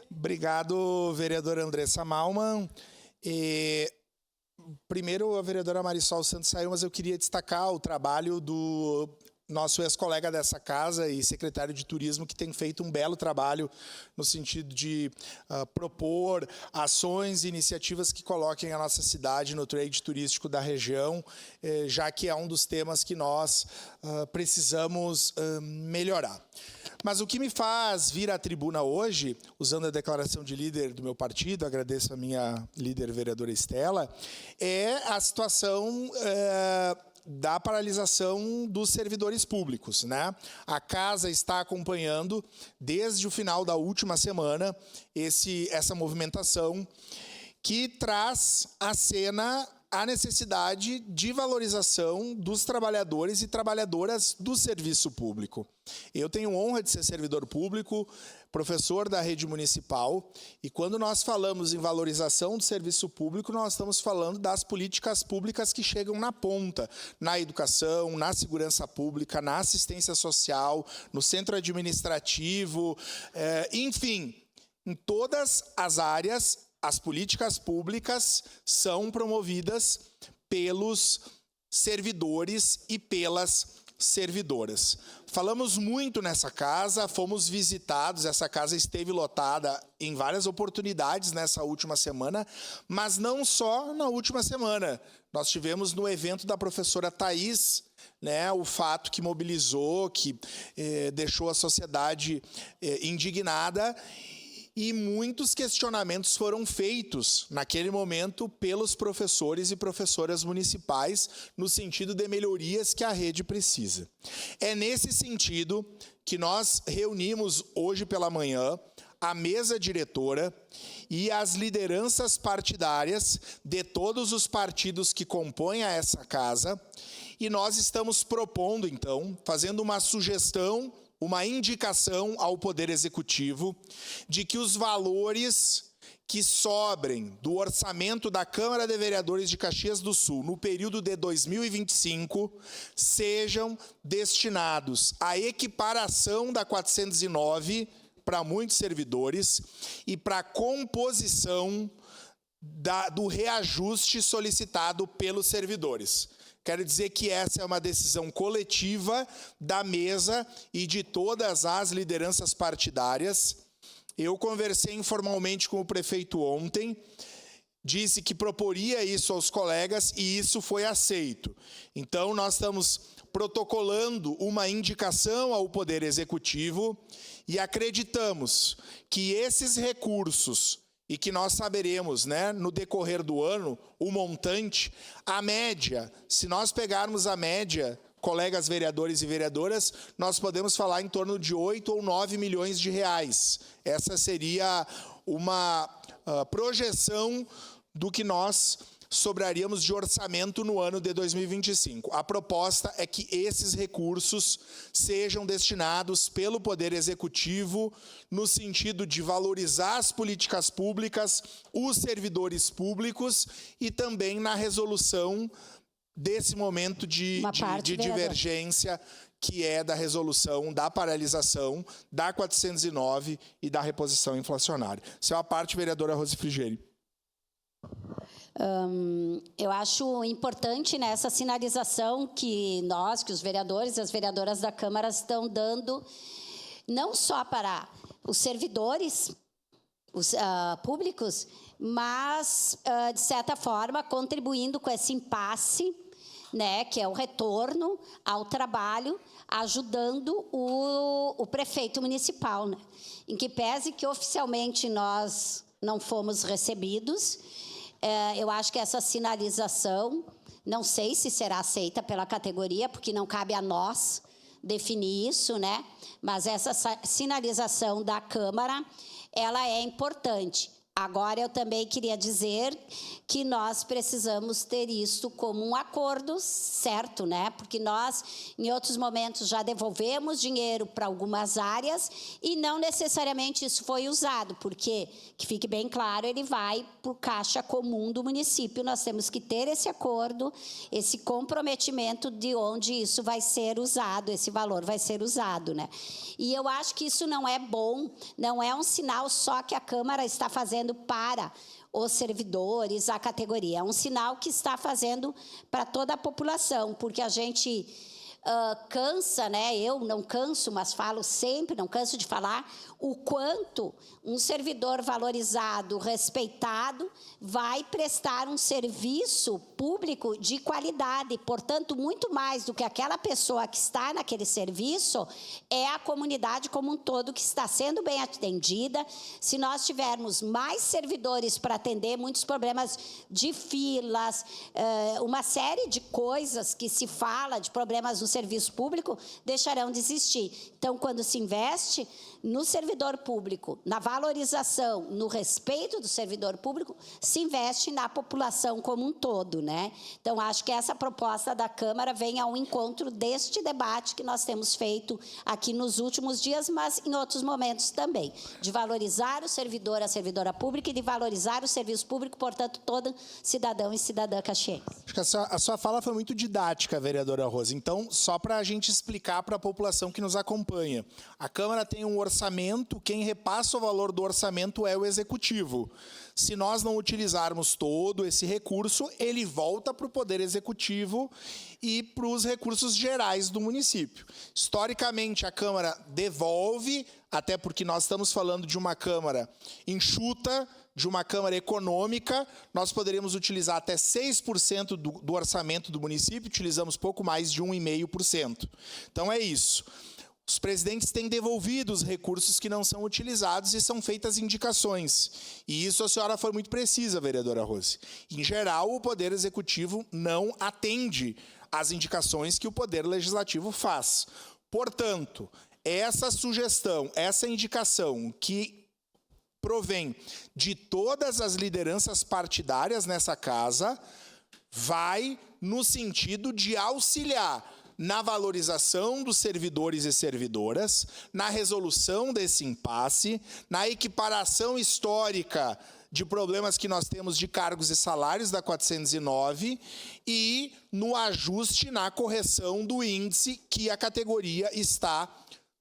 Obrigado, vereadora Andressa Malman. Primeiro, a vereadora Marisol Santos saiu, mas eu queria destacar o trabalho do nosso ex-colega dessa casa e secretário de Turismo, que tem feito um belo trabalho no sentido de propor ações e iniciativas que coloquem a nossa cidade no trade turístico da região, já que é um dos temas que nós precisamos melhorar. Mas o que me faz vir à tribuna hoje, usando a declaração de líder do meu partido, agradeço a minha líder vereadora Estela, é a situação da paralisação dos servidores públicos, né? A casa está acompanhando, desde o final da última semana, essa movimentação que traz à cena a necessidade de valorização dos trabalhadores e trabalhadoras do serviço público. Eu tenho honra de ser servidor público, professor da rede municipal, e quando nós falamos em valorização do serviço público, nós estamos falando das políticas públicas que chegam na ponta, na educação, na segurança pública, na assistência social, no centro administrativo, enfim, em todas as áreas. As políticas públicas são promovidas pelos servidores e pelas servidoras. Falamos muito nessa casa, fomos visitados, essa casa esteve lotada em várias oportunidades nessa última semana, mas não só na última semana. Nós tivemos no evento da professora Thaís, né, o fato que mobilizou, que deixou a sociedade indignada, e muitos questionamentos foram feitos, naquele momento, pelos professores e professoras municipais, no sentido de melhorias que a rede precisa. É nesse sentido que nós reunimos hoje pela manhã a mesa diretora e as lideranças partidárias de todos os partidos que compõem essa casa, e nós estamos propondo, então, fazendo uma sugestão, uma indicação ao Poder Executivo de que os valores que sobrem do orçamento da Câmara de Vereadores de Caxias do Sul no período de 2025 sejam destinados à equiparação da 409 para muitos servidores e para a composição do reajuste solicitado pelos servidores. Quero dizer que essa é uma decisão coletiva da mesa e de todas as lideranças partidárias. Eu conversei informalmente com o prefeito ontem, disse que proporia isso aos colegas e isso foi aceito. Então, nós estamos protocolando uma indicação ao Poder Executivo e acreditamos que esses recursos, e que nós saberemos, né, no decorrer do ano, o montante, a média, se nós pegarmos a média, colegas vereadores e vereadoras, nós podemos falar em torno de 8 ou 9 milhões de reais. Essa seria uma projeção do que nós sobraríamos de orçamento no ano de 2025. A proposta é que esses recursos sejam destinados pelo Poder Executivo no sentido de valorizar as políticas públicas, os servidores públicos e também na resolução desse momento de divergência que é da resolução da paralisação da 409 e da reposição inflacionária. Isso é a parte, vereadora Rose Frigeri. Eu acho importante nessa sinalização que nós, que os vereadores e as vereadoras da Câmara estão dando, não só para os servidores públicos, mas, de certa forma, contribuindo com esse impasse, né, que é o retorno ao trabalho, ajudando o prefeito municipal, né, em que pese que oficialmente nós não fomos recebidos. Eu acho que essa sinalização, não sei se será aceita pela categoria, porque não cabe a nós definir isso, né? Mas essa sinalização da Câmara, ela é importante. Agora, eu também queria dizer que nós precisamos ter isso como um acordo certo, né? Porque nós, em outros momentos, já devolvemos dinheiro para algumas áreas e não necessariamente isso foi usado, porque, que fique bem claro, ele vai para o caixa comum do município. Nós temos que ter esse acordo, esse comprometimento de onde isso vai ser usado, esse valor vai ser usado, né? E eu acho que isso não é bom, não é um sinal só que a Câmara está fazendo para os servidores, a categoria. É um sinal que está fazendo para toda a população, porque a gente cansa, né? Eu não canso, mas falo sempre, não canso de falar, o quanto um servidor valorizado, respeitado, vai prestar um serviço público de qualidade. Portanto, muito mais do que aquela pessoa que está naquele serviço, é a comunidade como um todo que está sendo bem atendida. Se nós tivermos mais servidores para atender muitos problemas de filas, uma série de coisas que se fala de problemas no serviço público, deixarão de existir. Então, quando se investe no servidor público, na valorização, no respeito do servidor público, se investe na população como um todo, né? Então, acho que essa proposta da Câmara vem ao encontro deste debate que nós temos feito aqui nos últimos dias, mas em outros momentos também, de valorizar o servidor, a servidora pública e de valorizar o serviço público, portanto, todo cidadão e cidadã caxiense. Acho que a sua fala foi muito didática, vereadora Rosa. Então, só para a gente explicar para a população que nos acompanha. A Câmara tem um orçamento, quem repassa o valor do orçamento é o Executivo. Se nós não utilizarmos todo esse recurso, ele volta para o Poder Executivo e para os recursos gerais do município. Historicamente, a Câmara devolve, até porque nós estamos falando de uma Câmara enxuta, de uma Câmara econômica, nós poderíamos utilizar até 6% do orçamento do município, utilizamos pouco mais de 1,5%. Então, é isso. Os presidentes têm devolvido os recursos que não são utilizados e são feitas indicações. E isso a senhora foi muito precisa, vereadora Rose. Em geral, o Poder Executivo não atende às indicações que o Poder Legislativo faz. Portanto, essa sugestão, essa indicação que provém de todas as lideranças partidárias nessa casa, vai no sentido de auxiliar na valorização dos servidores e servidoras, na resolução desse impasse, na equiparação histórica de problemas que nós temos de cargos e salários da 409 e no ajuste na correção do índice que a categoria está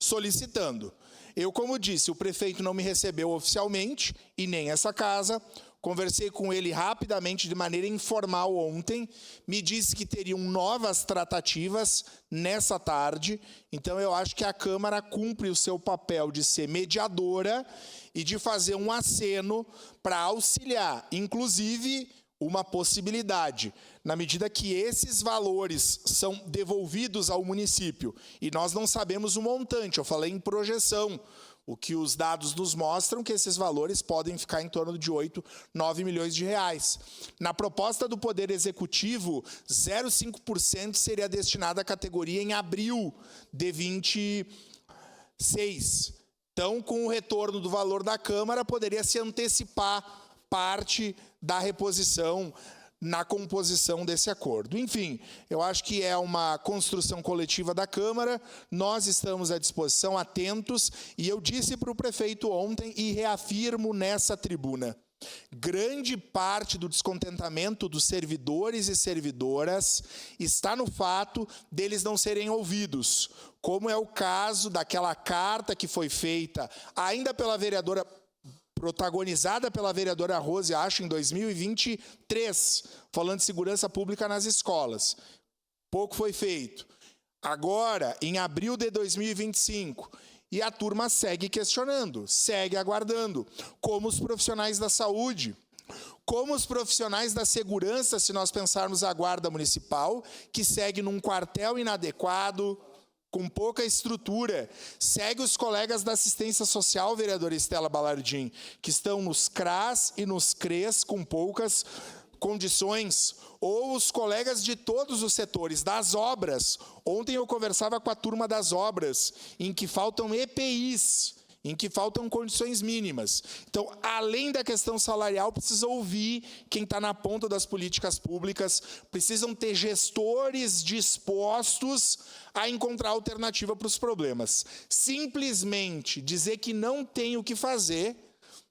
solicitando. Eu, como disse, o prefeito não me recebeu oficialmente, e nem essa casa. Conversei com ele rapidamente, de maneira informal ontem. Me disse que teriam novas tratativas nessa tarde. Então, eu acho que a Câmara cumpre o seu papel de ser mediadora e de fazer um aceno para auxiliar, inclusive, uma possibilidade, na medida que esses valores são devolvidos ao município e nós não sabemos o montante, eu falei em projeção, o que os dados nos mostram que esses valores podem ficar em torno de 8, 9 milhões de reais. Na proposta do Poder Executivo, 0,5% seria destinado à categoria em abril de 26. Então, com o retorno do valor da Câmara, poderia se antecipar parte da reposição na composição desse acordo. Enfim, eu acho que é uma construção coletiva da Câmara, nós estamos à disposição, atentos, e eu disse para o prefeito ontem e reafirmo nessa tribuna, grande parte do descontentamento dos servidores e servidoras está no fato deles não serem ouvidos, como é o caso daquela carta que foi feita ainda pela vereadora, protagonizada pela vereadora Rose, acho, em 2023, falando de segurança pública nas escolas. Pouco foi feito. Agora, em abril de 2025, e a turma segue questionando, segue aguardando, como os profissionais da saúde, como os profissionais da segurança, se nós pensarmos a Guarda Municipal, que segue num quartel inadequado, com pouca estrutura, segue os colegas da assistência social, vereadora Estela Balardim, que estão nos CRAS e nos CRES com poucas condições, ou os colegas de todos os setores, das obras. Ontem eu conversava com a turma das obras, em que faltam EPIs, em que faltam condições mínimas. Então, além da questão salarial, precisa ouvir quem está na ponta das políticas públicas, precisam ter gestores dispostos a encontrar alternativa para os problemas. Simplesmente dizer que não tem o que fazer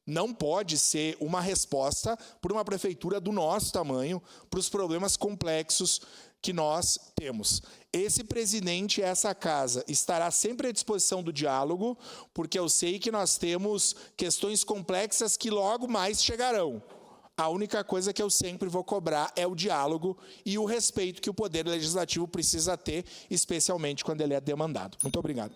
não pode ser uma resposta por uma prefeitura do nosso tamanho para os problemas complexos que nós temos. Esse presidente, essa casa, estará sempre à disposição do diálogo, porque eu sei que nós temos questões complexas que logo mais chegarão. A única coisa que eu sempre vou cobrar é o diálogo e o respeito que o Poder Legislativo precisa ter, especialmente quando ele é demandado. Muito obrigado.